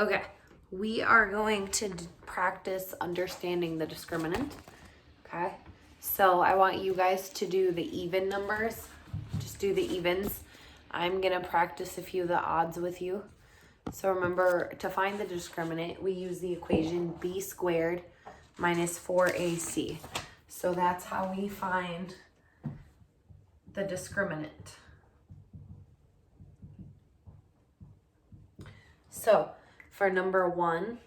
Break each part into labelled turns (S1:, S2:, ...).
S1: Okay, we are going to practice understanding the discriminant. Okay, so I want you guys to do the even numbers. Just do the evens. I'm gonna practice a few of the odds with you. So remember, to find the discriminant, we use the equation b squared minus 4ac. So that's how we find the discriminant. So for number 1,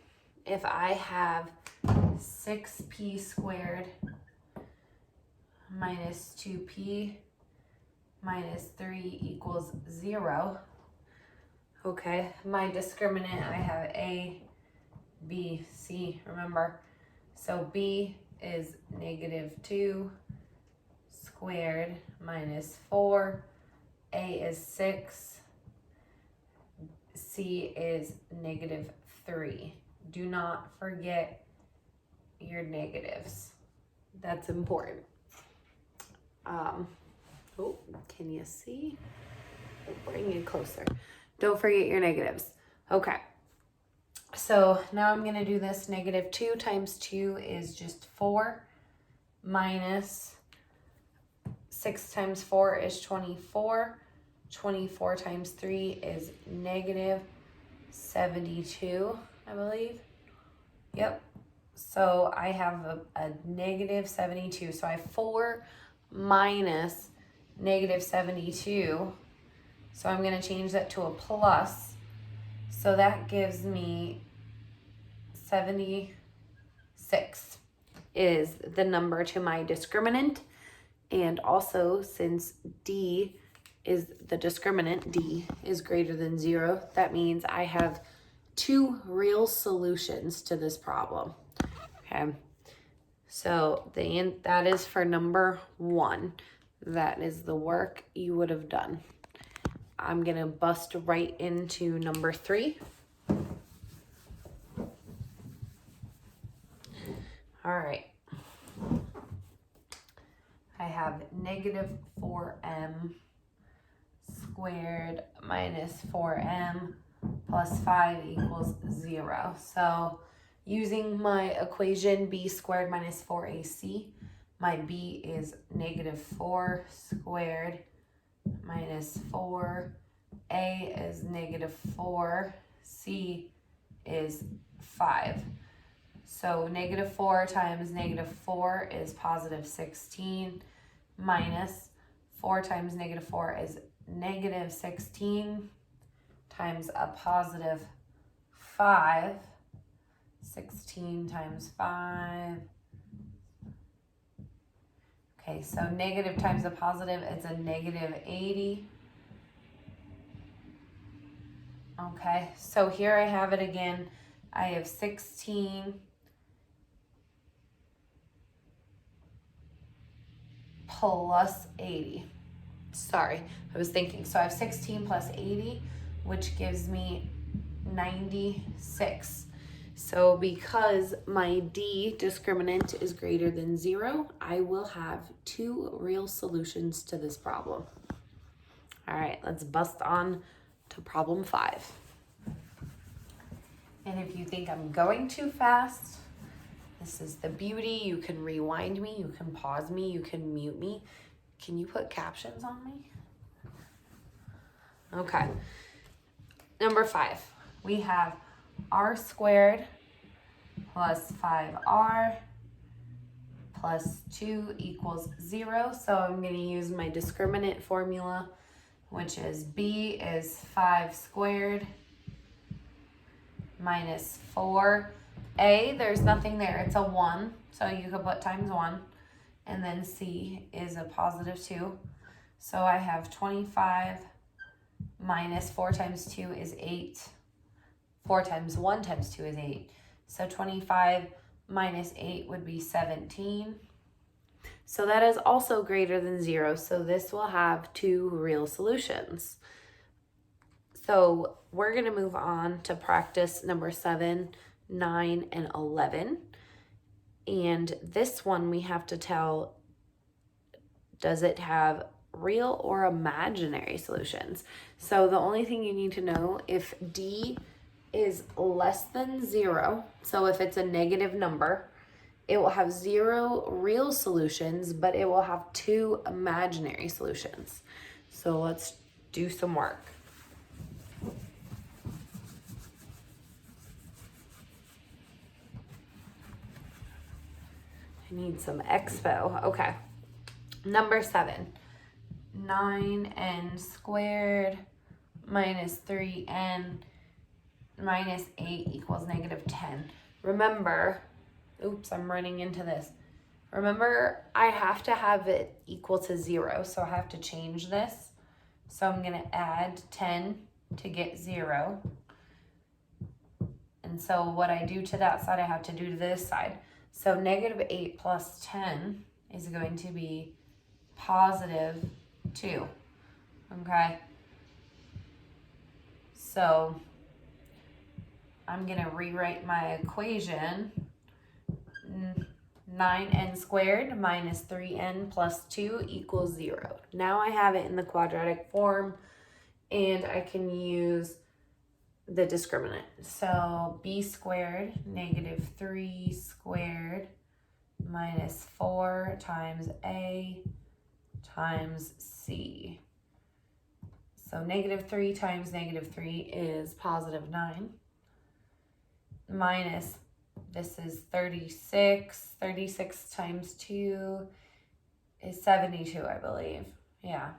S1: if I have 6p squared minus 2p minus 3 equals 0, okay, my discriminant, I have a, b, c, remember. So b is negative 2 squared minus 4, a is 6, C is negative 3. Do not forget your negatives. That's important. Oh, can you see? I'll bring you closer. Don't forget your negatives. Okay. So now I'm going to do this. Negative 2 times 2 is just 4 minus 6 times 4 is 24. 24 times 3 is negative 72, I believe. Yep. So I have a negative 72. So I have 4 minus negative 72. So I'm going to change that to a plus. So that gives me 76 is the number to my discriminant. And also, since D is the discriminant, D is greater than 0, that means I have 2 real solutions to this problem. Okay, so that is for number 1. That is the work you would have done. I'm gonna bust right into number 3. All right, I have negative 4m squared minus 4m plus 5 equals 0. So using my equation b squared minus 4ac, my b is negative 4 squared minus 4, a is negative 4, c is 5. So negative 4 times negative 4 is positive 16 minus 4 times negative 4 is negative 16 times a positive 5. 16 times 5. Okay, so negative times a positive is a negative 80. Okay, so here I have it again. I have 16 plus 80. Sorry, I was thinking. So I have 16 plus 80, which gives me 96. So because my D discriminant is greater than 0, I will have 2 real solutions to this problem. All right, let's bust on to problem 5. And if you think I'm going too fast, this is the beauty. You can rewind me, you can pause me, you can mute me. Can you put captions on me? Okay. Number 5, we have r squared plus 5r plus 2 equals 0. So I'm going to use my discriminant formula, which is b is 5 squared minus 4. A, there's nothing there. It's a 1, so you could put times 1. And then C is a positive 2. So I have 25 minus 4 times 2 is 8. 4 times 1 times 2 is 8. So 25 minus 8 would be 17. So that is also greater than 0. So this will have 2 real solutions. So we're going to move on to practice number 7, 9, and 11. And this one we have to tell, does it have real or imaginary solutions? So the only thing you need to know, if D is less than 0, so if it's a negative number, it will have 0 real solutions, but it will have 2 imaginary solutions. So let's do some work. I need some expo. Okay. Number 7. 9n squared minus 3n minus 8 equals negative 10. Remember, oops, I'm running into this. Remember, I have to have it equal to 0, so I have to change this. So I'm going to add 10 to get 0. And so what I do to that side, I have to do to this side. So negative 8 plus 10 is going to be positive 2. Okay? So I'm going to rewrite my equation. 9n squared minus 3n plus 2 equals 0. Now I have it in the quadratic form, and I can use the discriminant. So b squared negative 3 squared minus 4 times a times c. So negative 3 times negative 3 is positive 9 minus, this is 36. 36 times 2 is 72, I believe. Yeah.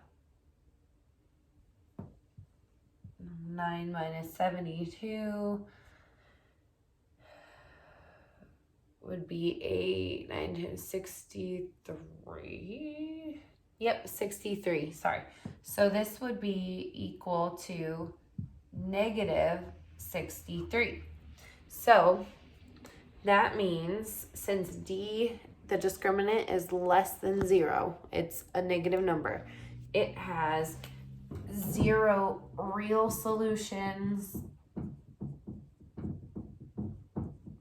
S1: 9 minus 72 would be 8, 9, 63. Yep, 63, sorry. So this would be equal to negative 63. So that means since D, the discriminant, is less than 0, it's a negative number, it has 0 real solutions,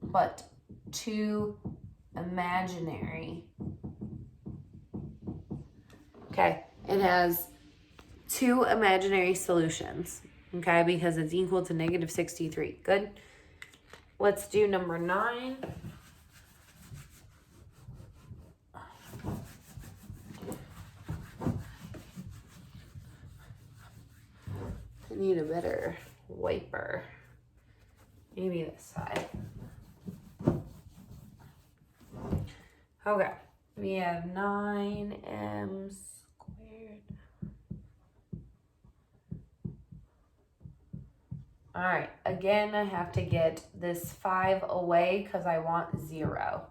S1: but 2 imaginary. Okay, it has 2 imaginary solutions, okay, because it's equal to negative 63. Good. Let's do number 9. I need a better wiper. Maybe this side. Okay, we have 9m squared. All right, again, I have to get this 5 away because I want 0.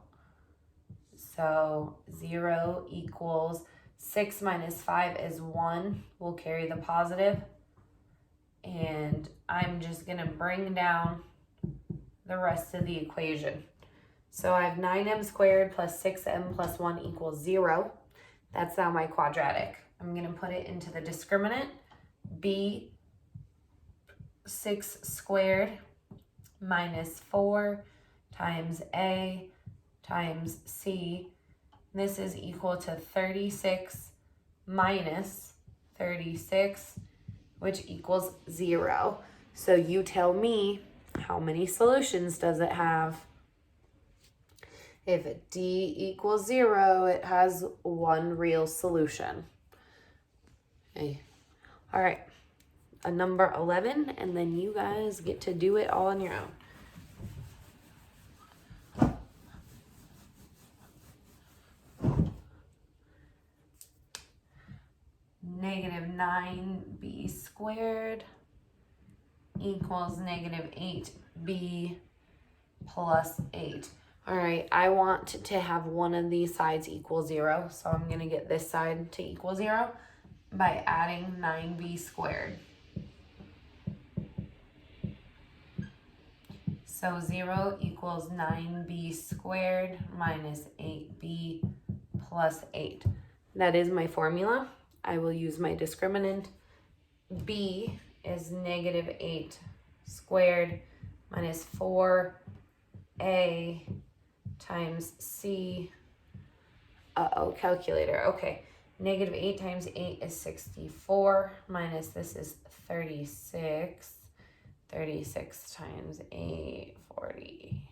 S1: So 0 equals 6 minus 5 is 1. We'll carry the positive. And I'm just going to bring down the rest of the equation. So I have 9m squared plus 6m plus 1 equals 0. That's now my quadratic. I'm going to put it into the discriminant. B 6 squared minus 4 times a times c. This is equal to 36 minus 36, which equals 0. So you tell me, how many solutions does it have? If D equals 0, it has 1 real solution. Okay. All right. A number 11, and then you guys get to do it all on your own. Negative 9b squared equals negative 8b plus 8. All right, I want to have one of these sides equal 0, so I'm going to get this side to equal 0 by adding 9b squared. So 0 equals 9b squared minus 8b plus 8. That is my formula. I will use my discriminant. B is negative 8 squared minus 4a times c. Calculator. Okay. Negative 8 times 8 is 64 minus this is 36. 36 times 8, 40.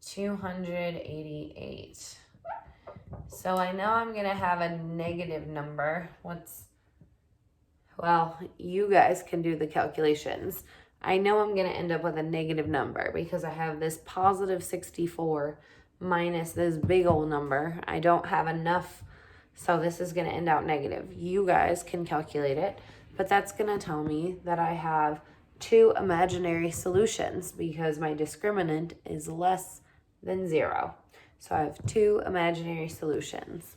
S1: 288. So I know I'm going to have a negative number. Well, you guys can do the calculations. I know I'm going to end up with a negative number because I have this positive 64 minus this big old number. I don't have enough, so this is going to end out negative. You guys can calculate it, but that's going to tell me that I have 2 imaginary solutions because my discriminant is less than 0. So I have 2 imaginary solutions.